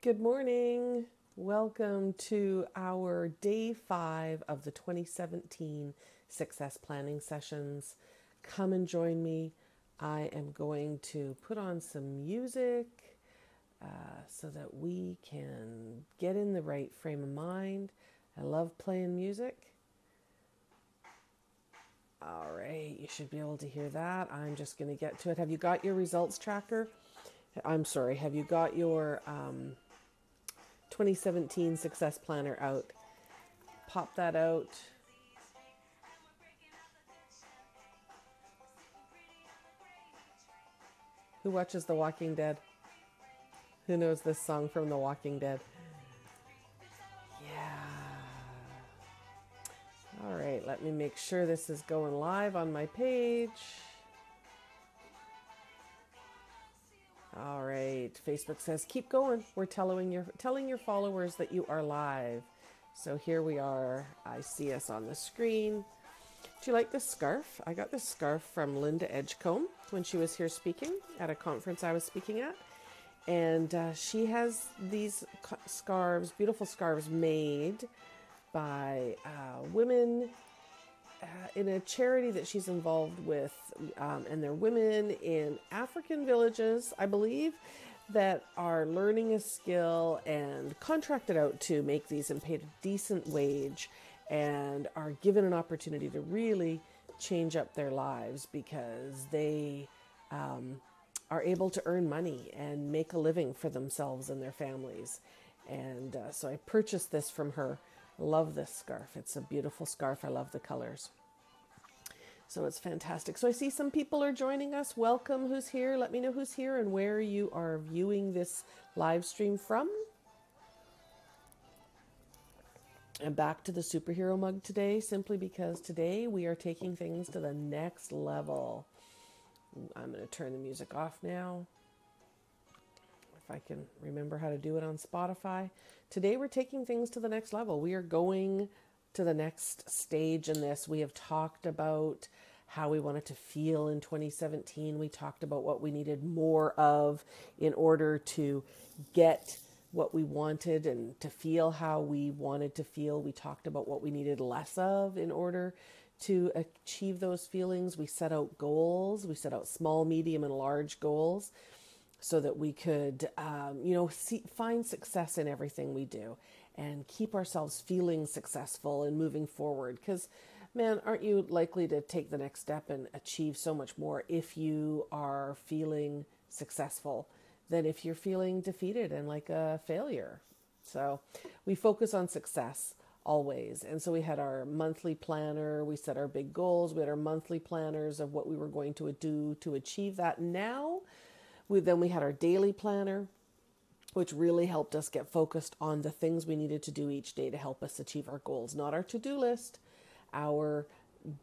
Good morning. Welcome to our day 5 of the 2017 Success Planning Sessions. Come and join me. I am going to put on some music so that we can get in the right frame of mind. I love playing music. All right, you should be able to hear that. I'm just going to get to it. Have you got your results tracker? I'm sorry, have you got your 2017 Success Planner out? Pop that out. Who watches The Walking Dead? Who knows this song from The Walking Dead? Yeah. All right, let me make sure this is going live on my page. All right, Facebook says keep going. We're telling your followers that you are live. So here we are. I see us on the screen. Do you like this scarf? I got this scarf from Linda Edgecombe when she was here speaking at a conference I was speaking at. And she has these scarves, beautiful scarves made by women in a charity that she's involved with. And they're women in African villages, I believe, that are learning a skill and contracted out to make these and paid a decent wage and are given an opportunity to really change up their lives because they are able to earn money and make a living for themselves and their families. And so I purchased this from her. Love this scarf. It's a beautiful scarf. I love the colors. So it's fantastic. So I see some people are joining us. Welcome. Who's here? Let me know who's here and where you are viewing this live stream from. And back to the superhero mug today, simply because today we are taking things to the next level. I'm going to turn the music off now. If I can remember how to do it on Spotify. Today we're taking things to the next level. We are going to the next stage in this. We have talked about how we wanted to feel in 2017. We talked about what we needed more of in order to get what we wanted and to feel how we wanted to feel. We talked about what we needed less of in order to achieve those feelings. We set out goals. We set out small, medium, and large goals so that we could, find success in everything we do and keep ourselves feeling successful and moving forward. Because, man, aren't you likely to take the next step and achieve so much more if you are feeling successful than if you're feeling defeated and like a failure? So we focus on success always. And so we had our monthly planner, we set our big goals, we had our monthly planners of what we were going to do to achieve that. Now, we had our daily planner, which really helped us get focused on the things we needed to do each day to help us achieve our goals. Not our to-do list, our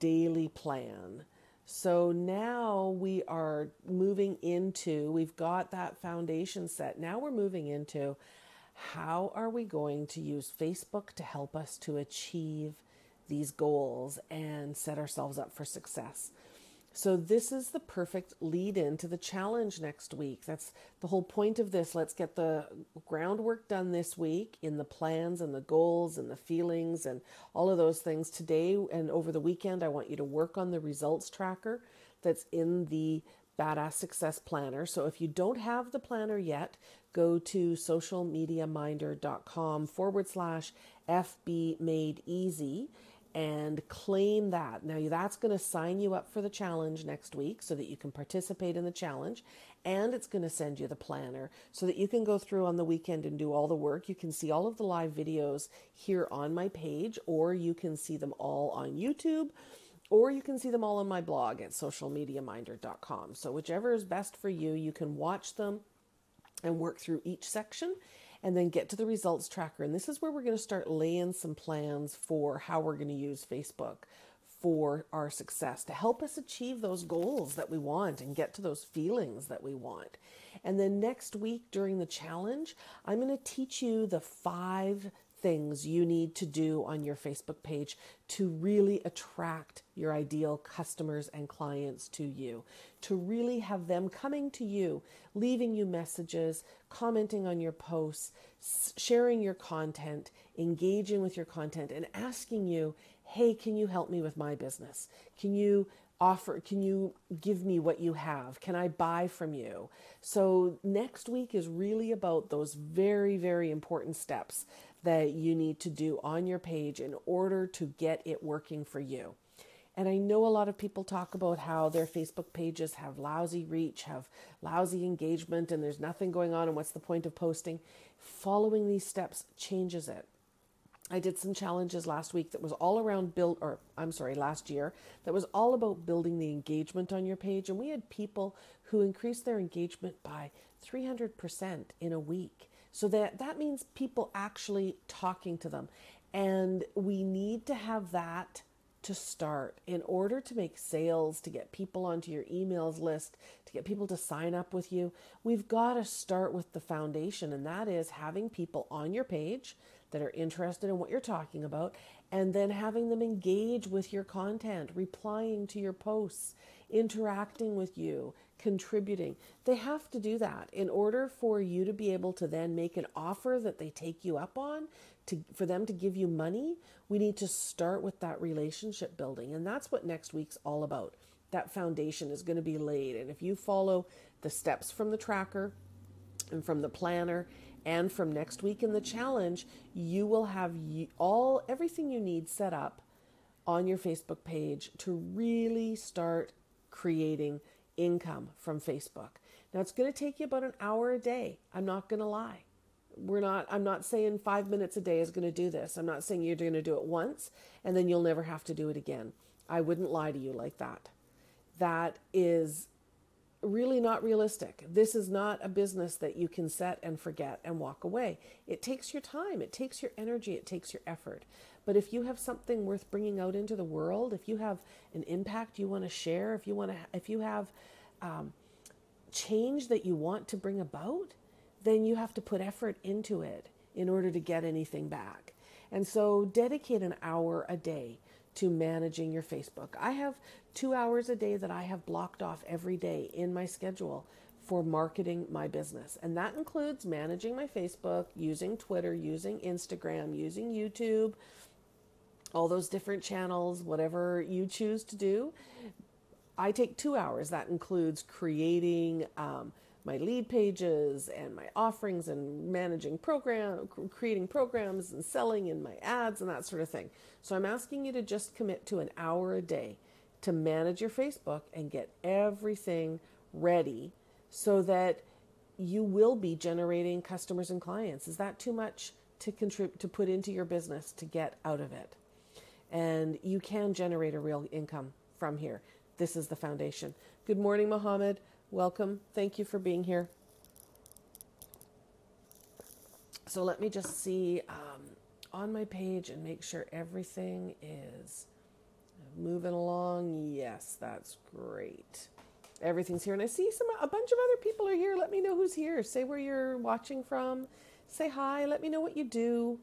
daily plan. So now we are moving into, we've got that foundation set. Now we're moving into how are we going to use Facebook to help us to achieve these goals and set ourselves up for success. So this is the perfect lead into the challenge next week. That's the whole point of this. Let's get the groundwork done this week in the plans and the goals and the feelings and all of those things. Today and over the weekend, I want you to work on the results tracker that's in the Badass Success Planner. So if you don't have the planner yet, go to socialmediaminder.com/FB Made Easy and claim that. Now that's going to sign you up for the challenge next week so that you can participate in the challenge, and it's going to send you the planner so that you can go through on the weekend and do all the work. You can see all of the live videos here on my page, or you can see them all on YouTube, or you can see them all on my blog at socialmediaminder.com. So whichever is best for you, you can watch them and work through each section and then get to the results tracker. And this is where we're going to start laying some plans for how we're going to use Facebook for our success to help us achieve those goals that we want and get to those feelings that we want. And then next week during the challenge, I'm going to teach you the 5 things you need to do on your Facebook page to really attract your ideal customers and clients to you, to really have them coming to you, leaving you messages, commenting on your posts, sharing your content, engaging with your content, and asking you, hey, can you help me with my business? Can you give me what you have? Can I buy from you? So next week is really about those very, very important steps that you need to do on your page in order to get it working for you. And I know a lot of people talk about how their Facebook pages have lousy reach, have lousy engagement, and there's nothing going on, and what's the point of posting? Following these steps changes it. I did some challenges last week that was all around last year, that was all about building the engagement on your page. And we had people who increased their engagement by 300% in a week. So that means people actually talking to them. And we need to have that to start in order to make sales, to get people onto your emails list, to get people to sign up with you. We've got to start with the foundation, and that is having people on your page that are interested in what you're talking about, and then having them engage with your content, replying to your posts, interacting with you, contributing. They have to do that in order for you to be able to then make an offer that they take you up on, for them to give you money. We need to start with that relationship building, and that's what next week's all about. That foundation is going to be laid, and if you follow the steps from the tracker and from the planner and from next week in the challenge, you will have everything you need set up on your Facebook page to really start creating income from Facebook. Now, it's going to take you about an hour a day. I'm not going to lie. I'm not saying 5 minutes a day is going to do this. I'm not saying you're going to do it once and then you'll never have to do it again. I wouldn't lie to you like that. That is really not realistic. This is not a business that you can set and forget and walk away. It takes your time, it takes your energy, it takes your effort. But if you have something worth bringing out into the world, if you have an impact you want to share, if you have change that you want to bring about, then you have to put effort into it in order to get anything back. And so dedicate an hour a day to managing your Facebook. I have 2 hours a day that I have blocked off every day in my schedule for marketing my business. And that includes managing my Facebook, using Twitter, using Instagram, using YouTube, all those different channels, whatever you choose to do. I take 2 hours. That includes creating my lead pages and my offerings and creating programs and selling in my ads and that sort of thing. So I'm asking you to just commit to an hour a day to manage your Facebook and get everything ready so that you will be generating customers and clients. Is that too much to put into your business to get out of it? And you can generate a real income from here. This is the foundation. Good morning, Mohammed. Welcome. Thank you for being here. So let me just see on my page and make sure everything is moving along. Yes, that's great. Everything's here. And I see a bunch of other people are here. Let me know who's here. Say where you're watching from. Say hi. Let me know what you do.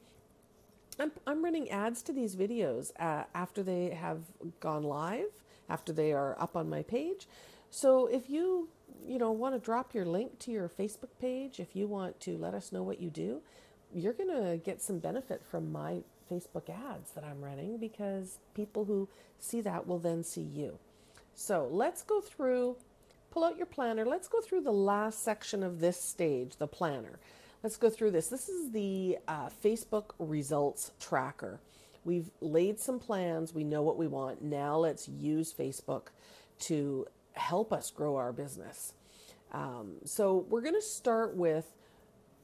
I'm running ads to these videos after they have gone live, after they are up on my page. So if you want to drop your link to your Facebook page, if you want to let us know what you do, you're going to get some benefit from my Facebook ads that I'm running, because people who see that will then see you. So let's go through, pull out your planner. Let's go through the last section of this stage, the planner. Let's go through this. This is the Facebook results tracker. We've laid some plans. We know what we want. Now let's use Facebook to help us grow our business. So we're going to start with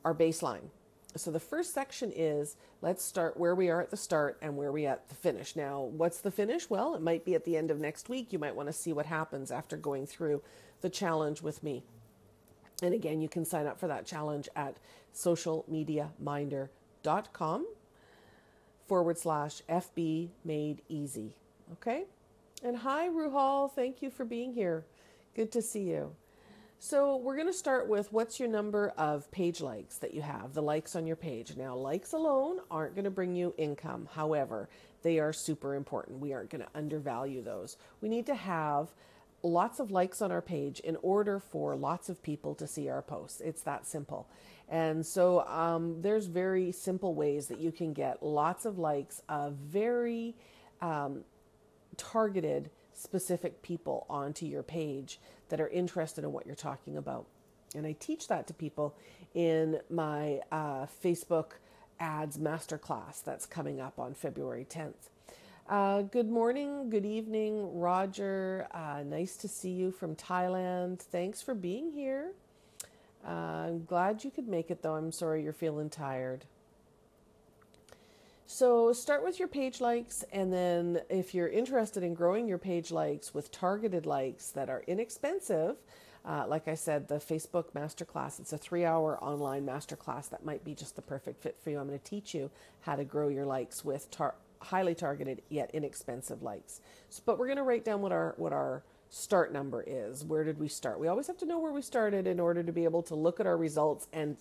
our baseline. So the first section is, let's start where we are at the start and where we are at the finish. Now, what's the finish? Well, it might be at the end of next week. You might want to see what happens after going through the challenge with me. And again, you can sign up for that challenge at socialmediaminder.com/FB Made Easy. Okay? And hi, Ruhal. Thank you for being here. Good to see you. So we're going to start with what's your number of page likes that you have, the likes on your page. Now, likes alone aren't going to bring you income. However, they are super important. We aren't going to undervalue those. We need to have lots of likes on our page in order for lots of people to see our posts. It's that simple. And so there's very simple ways that you can get lots of likes of very targeted specific people onto your page that are interested in what you're talking about. And I teach that to people in my Facebook ads masterclass that's coming up on February 10th. Good morning, good evening, Roger. Nice to see you from Thailand. Thanks for being here. I'm glad you could make it, though. I'm sorry you're feeling tired. So start with your page likes, and then if you're interested in growing your page likes with targeted likes that are inexpensive, like I said, the Facebook masterclass, it's a 3-hour online masterclass that might be just the perfect fit for you. I'm going to teach you how to grow your likes with highly targeted yet inexpensive likes. So, but we're going to write down what our start number is. Where did we start? We always have to know where we started in order to be able to look at our results and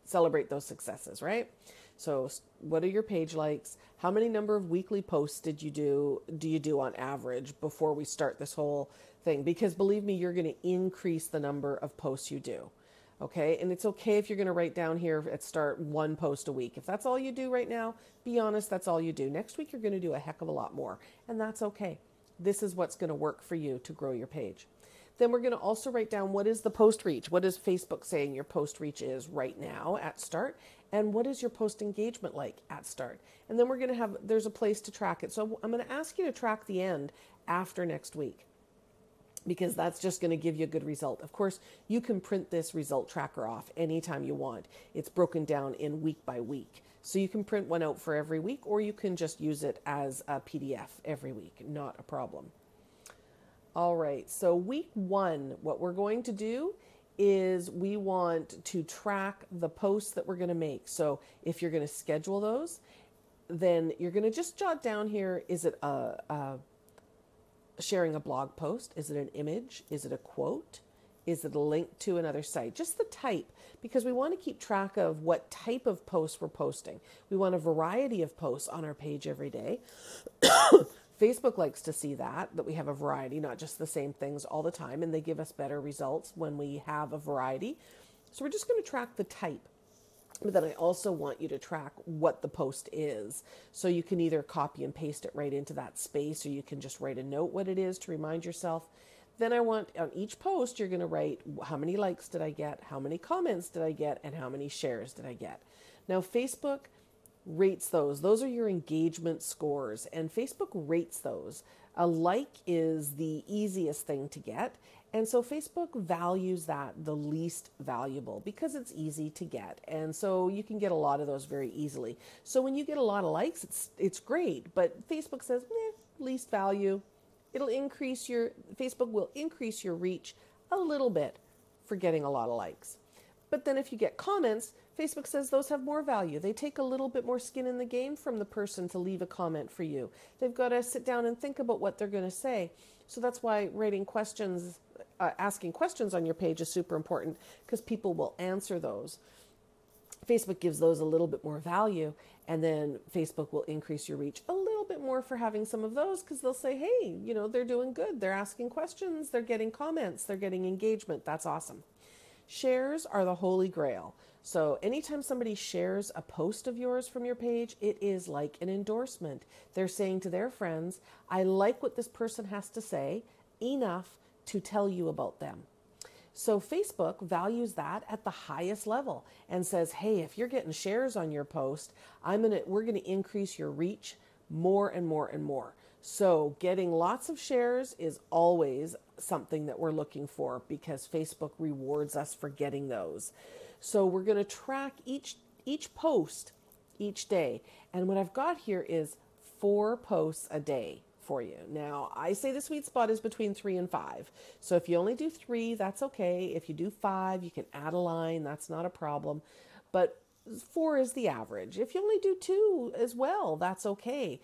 celebrate those successes, right? So what are your page likes? How many number of weekly posts do you do on average before we start this whole thing? Because believe me, you're going to increase the number of posts you do. Okay. And it's okay if you're going to write down here at start 1 post a week. If that's all you do right now, be honest, that's all you do. Next week, you're going to do a heck of a lot more, and that's okay. This is what's going to work for you to grow your page. Then we're going to also write down what is the post reach. What is Facebook saying your post reach is right now at start? And what is your post engagement like at start? And then we're going to there's a place to track it. So I'm going to ask you to track the end after next week, because that's just going to give you a good result. Of course, you can print this result tracker off anytime you want. It's broken down in week by week. So you can print one out for every week, or you can just use it as a PDF every week. Not a problem. All right, so week 1, what we're going to do is we want to track the posts that we're going to make. So if you're going to schedule those, then you're going to just jot down here, is it sharing a blog post? Is it an image? Is it a quote? Is it a link to another site? Just the type, because we want to keep track of what type of posts we're posting. We want a variety of posts on our page every day. Facebook likes to see that we have a variety, not just the same things all the time, and they give us better results when we have a variety. So we're just going to track the type. But then I also want you to track what the post is. So you can either copy and paste it right into that space, or you can just write a note what it is to remind yourself. Then I want on each post, you're going to write how many likes did I get, how many comments did I get, and how many shares did I get. Now, Facebook rates those. Those are your engagement scores, and Facebook rates those. A like is the easiest thing to get, and so Facebook values that the least valuable because it's easy to get, and so you can get a lot of those very easily. So when you get a lot of likes, it's great, but Facebook says, least value. Facebook will increase your reach a little bit for getting a lot of likes. But then if you get comments, Facebook says those have more value. They take a little bit more skin in the game from the person to leave a comment for you. They've got to sit down and think about what they're going to say. So that's why writing questions, asking questions on your page is super important, because people will answer those. Facebook gives those a little bit more value, and then Facebook will increase your reach a little bit more for having some of those, because they'll say, hey, they're doing good. They're asking questions. They're getting comments. They're getting engagement. That's awesome. Shares are the holy grail. So anytime somebody shares a post of yours from your page, it is like an endorsement. They're saying to their friends, I like what this person has to say enough to tell you about them. So Facebook values that at the highest level and says, hey, if you're getting shares on your post, we're going to increase your reach more and more and more. So getting lots of shares is always something that we're looking for, because Facebook rewards us for getting those. So we're going to track each post each day. And what I've got here is 4 posts a day for you. Now, I say the sweet spot is between 3 and 5. So if you only do 3, that's okay. If you do 5, you can add a line. That's not a problem. But 4 is the average. If you only do 2 as well, that's okay.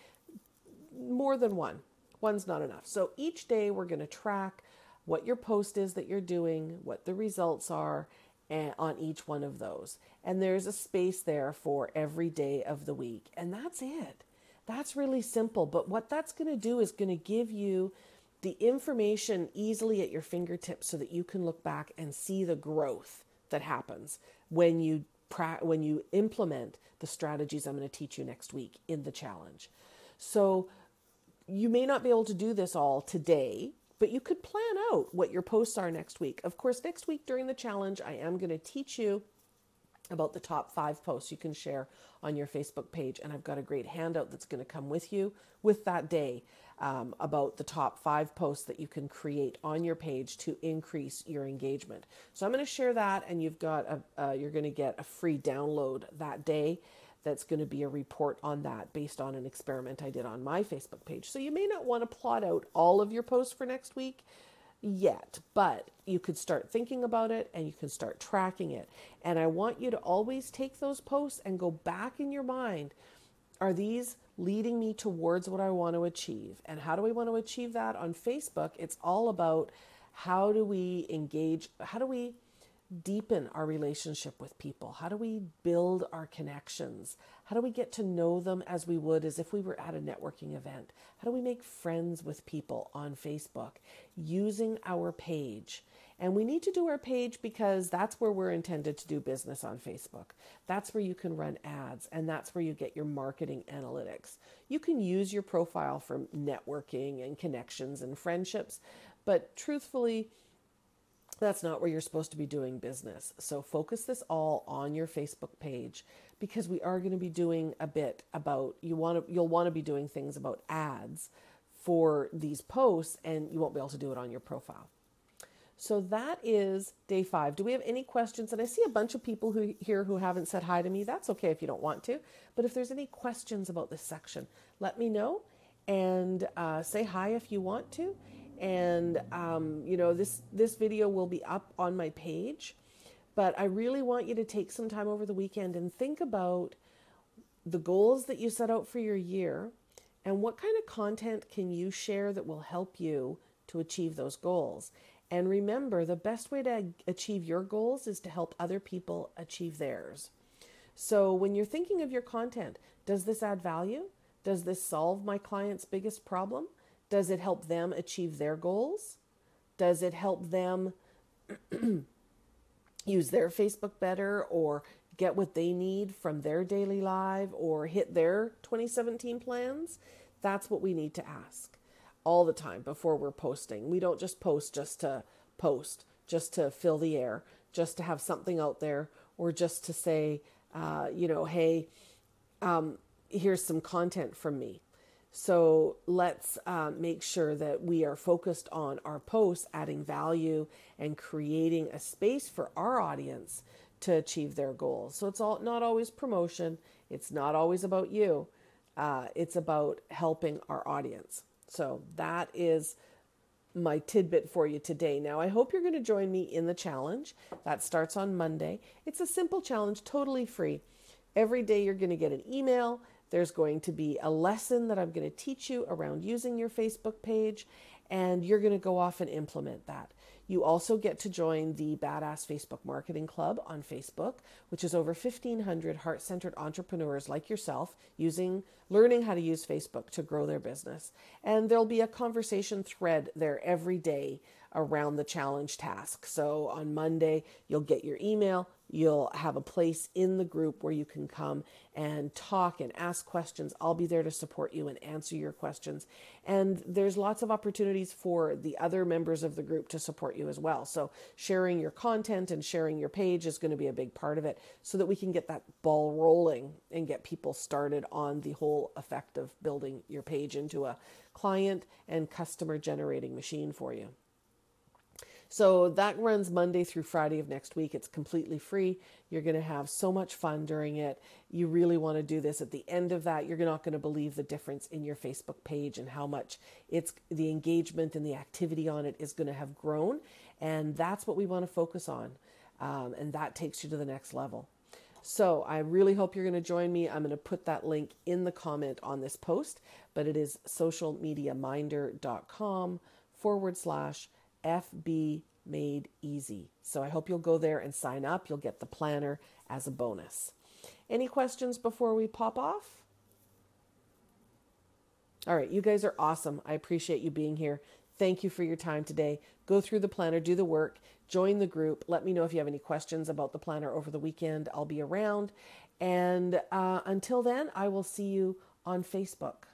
More than 1. 1's not enough. So each day we're going to track what your post is that you're doing, what the results are, and on each one of those. And there's a space there for every day of the week. And that's it. That's really simple. But what that's going to do is going to give you the information easily at your fingertips so that you can look back and see the growth that happens when you implement the strategies I'm going to teach you next week in the challenge. So you may not be able to do this all today, but you could plan out what your posts are next week. Of course, next week during the challenge, I am going to teach you about the top 5 posts you can share on your Facebook page. And I've got a great handout that's going to come with you with that day about the top 5 posts that you can create on your page to increase your engagement. So I'm going to share that, and you're going to get a free download that day. That's going to be a report on that based on an experiment I did on my Facebook page. So you may not want to plot out all of your posts for next week yet, but you could start thinking about it and you can start tracking it. And I want you to always take those posts and go back in your mind. Are these leading me towards what I want to achieve? And how do we want to achieve that on Facebook? It's all about how do we engage, how do we deepen our relationship with people? How do we build our connections? How do we get to know them as we would as if we were at a networking event? How do we make friends with people on Facebook using our page? And we need to do our page because that's where we're intended to do business on Facebook. That's where you can run ads, and that's where you get your marketing analytics. You can use your profile for networking and connections and friendships, but truthfully, that's not where you're supposed to be doing business. So focus this all on your Facebook page, because we are going to be doing a bit about, you'll want to be doing things about ads for these posts, and you won't be able to do it on your profile. So that is day 5. Do we have any questions? And I see a bunch of people here who haven't said hi to me. That's okay if you don't want to. But if there's any questions about this section, let me know, and say hi if you want to. And, this video will be up on my page, but I really want you to take some time over the weekend and think about the goals that you set out for your year and what kind of content can you share that will help you to achieve those goals. And remember, the best way to achieve your goals is to help other people achieve theirs. So when you're thinking of your content, does this add value? Does this solve my client's biggest problem? Does it help them achieve their goals? Does it help them use their Facebook better, or get what they need from their daily life, or hit their 2017 plans? That's what we need to ask all the time before we're posting. We don't just post, just to fill the air, just to have something out there, or just to say, hey, here's some content from me. So let's make sure that we are focused on our posts, adding value and creating a space for our audience to achieve their goals. So it's not always promotion. It's not always about you. It's about helping our audience. So that is my tidbit for you today. Now, I hope you're going to join me in the challenge. That starts on Monday. It's a simple challenge, totally free. Every day you're going to get an email. There's going to be a lesson that I'm going to teach you around using your Facebook page, and you're going to go off and implement that. You also get to join the Badass Facebook Marketing Club on Facebook, which is over 1,500 heart-centered entrepreneurs like yourself learning how to use Facebook to grow their business. And there'll be a conversation thread there every day around the challenge task. So on Monday, you'll get your email. You'll have a place in the group where you can come and talk and ask questions. I'll be there to support you and answer your questions. And there's lots of opportunities for the other members of the group to support you as well. So sharing your content and sharing your page is going to be a big part of it, so that we can get that ball rolling and get people started on the whole effect of building your page into a client and customer generating machine for you. So that runs Monday through Friday of next week. It's completely free. You're going to have so much fun during it. You really want to do this. At the end of that, you're not going to believe the difference in your Facebook page and how much the engagement and the activity on it is going to have grown. And that's what we want to focus on. And that takes you to the next level. So I really hope you're going to join me. I'm going to put that link in the comment on this post, but it is socialmediaminder.com/ FB Made Easy. So I hope you'll go there and sign up. You'll get the planner as a bonus. Any questions before we pop off? All right, you guys are awesome. I appreciate you being here. Thank you for your time today. Go through the planner, do the work, join the group. Let me know if you have any questions about the planner over the weekend. I'll be around. And until then, I will see you on Facebook.